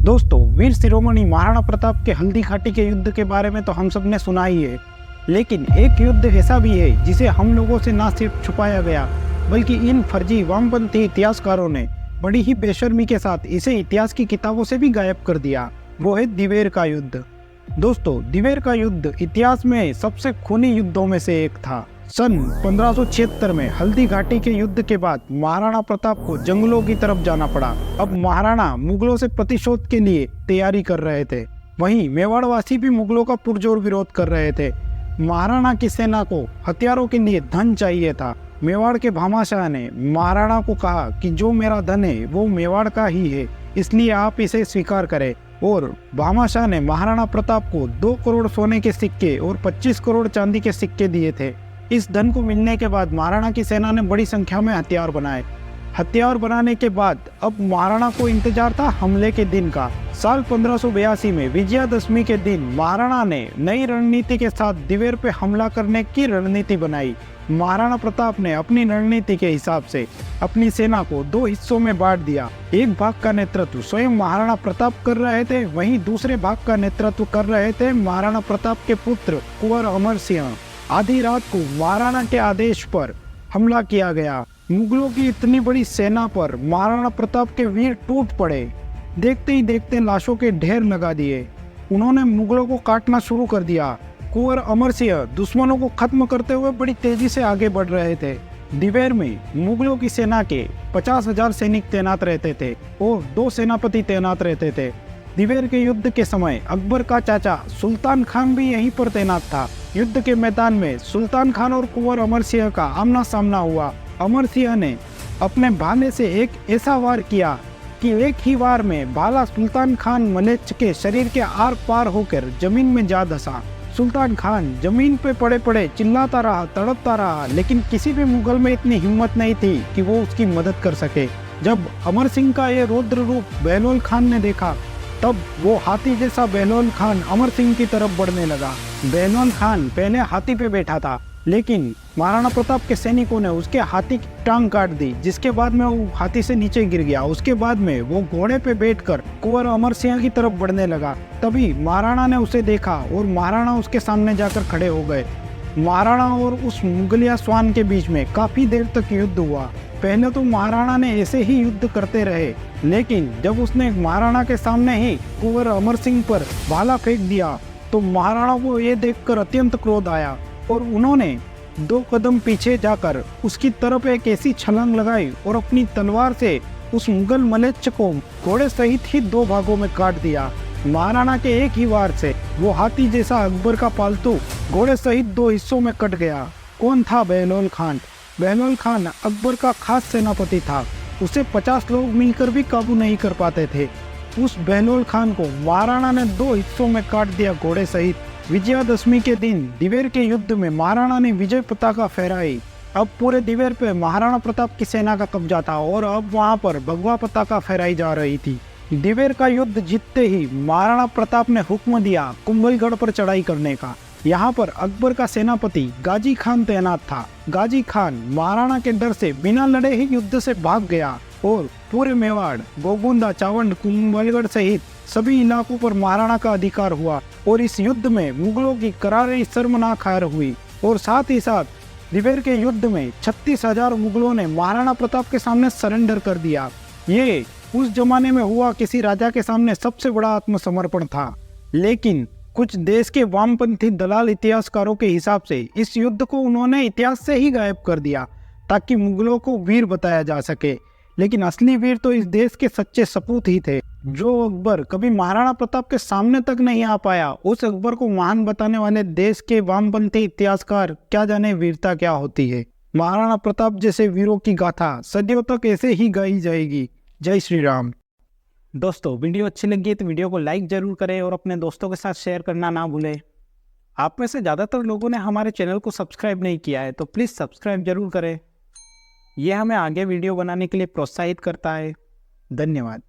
दोस्तों, वीर शिरोमणि महाराणा प्रताप के हल्दी घाटी के युद्ध के बारे में तो हम सब ने सुना ही है, लेकिन एक युद्ध ऐसा भी है जिसे हम लोगों से ना सिर्फ छुपाया गया बल्कि इन फर्जी वामपंथी इतिहासकारों ने बड़ी ही बेशर्मी के साथ इसे इतिहास की किताबों से भी गायब कर दिया। वो है दिवेर का युद्ध। दोस्तों, दिवेर का युद्ध इतिहास में सबसे खूनी युद्धों में से एक था। सन 1576 में हल्दी घाटी के युद्ध के बाद महाराणा प्रताप को जंगलों की तरफ जाना पड़ा। अब महाराणा मुगलों से प्रतिशोध के लिए तैयारी कर रहे थे। वहीं मेवाड़वासी भी मुगलों का पुरजोर विरोध कर रहे थे। महाराणा की सेना को हथियारों के लिए धन चाहिए था। मेवाड़ के भामाशाह ने महाराणा को कहा कि जो मेरा धन है वो मेवाड़ का ही है, इसलिए आप इसे स्वीकार करें। और भामाशाह ने महाराणा प्रताप को 2 करोड़ सोने के सिक्के और 25 करोड़ चांदी के सिक्के दिए थे। इस धन को मिलने के बाद महाराणा की सेना ने बड़ी संख्या में हथियार बनाए। हथियार बनाने के बाद अब महाराणा को इंतजार था हमले के दिन का। साल 1582 में विजयादशमी के दिन महाराणा ने नई रणनीति के साथ दिवेर पे हमला करने की रणनीति बनाई। महाराणा प्रताप ने अपनी रणनीति के हिसाब से अपनी सेना को 2 हिस्सों में बांट दिया। एक भाग का नेतृत्व स्वयं महाराणा प्रताप कर रहे थे, वहीं दूसरे भाग का नेतृत्व कर रहे थे महाराणा प्रताप के पुत्र कुंवर अमर सिंह। आधी रात को महाराणा के आदेश पर हमला किया गया। मुगलों की इतनी बड़ी सेना पर महाराणा प्रताप के वीर टूट पड़े। देखते ही देखते लाशों के ढेर लगा दिए। उन्होंने मुगलों को काटना शुरू कर दिया। कुंवर अमर सिंह दुश्मनों को खत्म करते हुए बड़ी तेजी से आगे बढ़ रहे थे। दिवेर में मुगलों की सेना के 50,000 सैनिक तैनात रहते थे और 2 सेनापति तैनात रहते थे। दिवेर के युद्ध के समय अकबर का चाचा सुल्तान खान भी यहीं पर तैनात था। युद्ध के मैदान में सुल्तान खान और कुंवर अमर सिंह का आमना सामना हुआ। अमर सिंह ने अपने भाले से एक ऐसा वार किया कि एक ही वार में भाला सुल्तान खान मलेच्छ के शरीर के आर पार होकर जमीन में जा धंसा। सुल्तान खान जमीन पे पड़े पड़े चिल्लाता रहा, तड़पता रहा, लेकिन किसी भी मुगल में इतनी हिम्मत नहीं थी कि वो उसकी मदद कर सके। जब अमर सिंह का ये रौद्र रूप बहलोल खान ने देखा, तब वो हाथी जैसा बहलोल खान अमर सिंह की तरफ बढ़ने लगा। बहलोल खान पहले हाथी पे बैठा था, लेकिन महाराणा प्रताप के सैनिकों ने उसके हाथी की टांग काट दी, जिसके बाद में वो हाथी से नीचे गिर गया। उसके बाद में वो घोड़े पे बैठकर कुंवर अमर सिंह की तरफ बढ़ने लगा। तभी महाराणा ने उसे देखा और महाराणा उसके सामने जाकर खड़े हो गए। महाराणा और उस मुगलिया स्वान के बीच में काफी देर तक युद्ध हुआ। पहले तो महाराणा ने ऐसे ही युद्ध करते रहे, लेकिन जब उसने महाराणा के सामने ही कुंवर अमर सिंह पर भाला फेंक दिया तो महाराणा को ये देखकर अत्यंत क्रोध आया और उन्होंने 2 कदम पीछे जाकर उसकी तरफ एक ऐसी छलांग लगाई और अपनी तलवार से उस मुगल मलेच्छ को घोड़े सहित ही 2 भागों में काट दिया। महाराणा के एक ही वार से वो हाथी जैसा अकबर का पालतू घोड़े सहित 2 हिस्सों में कट गया। कौन था बहलोल खान? बहलोल खान अकबर का खास सेनापति था। उसे 50 लोग मिलकर भी काबू नहीं कर पाते थे। उस बहलोल खान को महाराणा ने 2 हिस्सों में काट दिया घोड़े सहित। विजयादशमी के दिन दिवेर के युद्ध में महाराणा ने विजय पताका फहराई। अब पूरे दिवेर पे महाराणा प्रताप की सेना का कब्जा था और अब वहां पर भगवा पताका फहराई जा रही थी। दिवेर का युद्ध जीतते ही महाराणा प्रताप ने हुक्म दिया कुंभलगढ़ पर चढ़ाई करने का। यहाँ पर अकबर का सेनापति गाजी खान तैनात था। गाजी खान महाराणा के डर से बिना लड़े ही युद्ध से भाग गया और पूरे मेवाड़, गोगुंदा, चावंड, कुंभलगढ़ सहित सभी इलाकों पर महाराणा का अधिकार हुआ और इस युद्ध में मुगलों की करारी शर्मनाक हार हुई। और साथ ही साथ दिवेर के युद्ध में 36,000 मुगलों ने महाराणा प्रताप के सामने सरेंडर कर दिया। ये उस जमाने में हुआ किसी राजा के सामने सबसे बड़ा आत्मसमर्पण था। लेकिन कुछ देश के वामपंथी दलाल इतिहासकारों के हिसाब से इस युद्ध को उन्होंने इतिहास से ही गायब कर दिया ताकि मुगलों को वीर बताया जा सके। लेकिन असली वीर तो इस देश के सच्चे सपूत ही थे। जो अकबर कभी महाराणा प्रताप के सामने तक नहीं आ पाया, उस अकबर को महान बताने वाले देश के वामपंथी इतिहासकार क्या जाने वीरता क्या होती है। महाराणा प्रताप जैसे वीरों की गाथा सदियों तक ऐसे ही गाई जाएगी। जय श्री राम। दोस्तों, वीडियो अच्छी लगी तो वीडियो को लाइक जरूर करें और अपने दोस्तों के साथ शेयर करना ना भूलें। आप में से ज़्यादातर लोगों ने हमारे चैनल को सब्सक्राइब नहीं किया है, तो प्लीज़ सब्सक्राइब जरूर करें। यह हमें आगे वीडियो बनाने के लिए प्रोत्साहित करता है। धन्यवाद।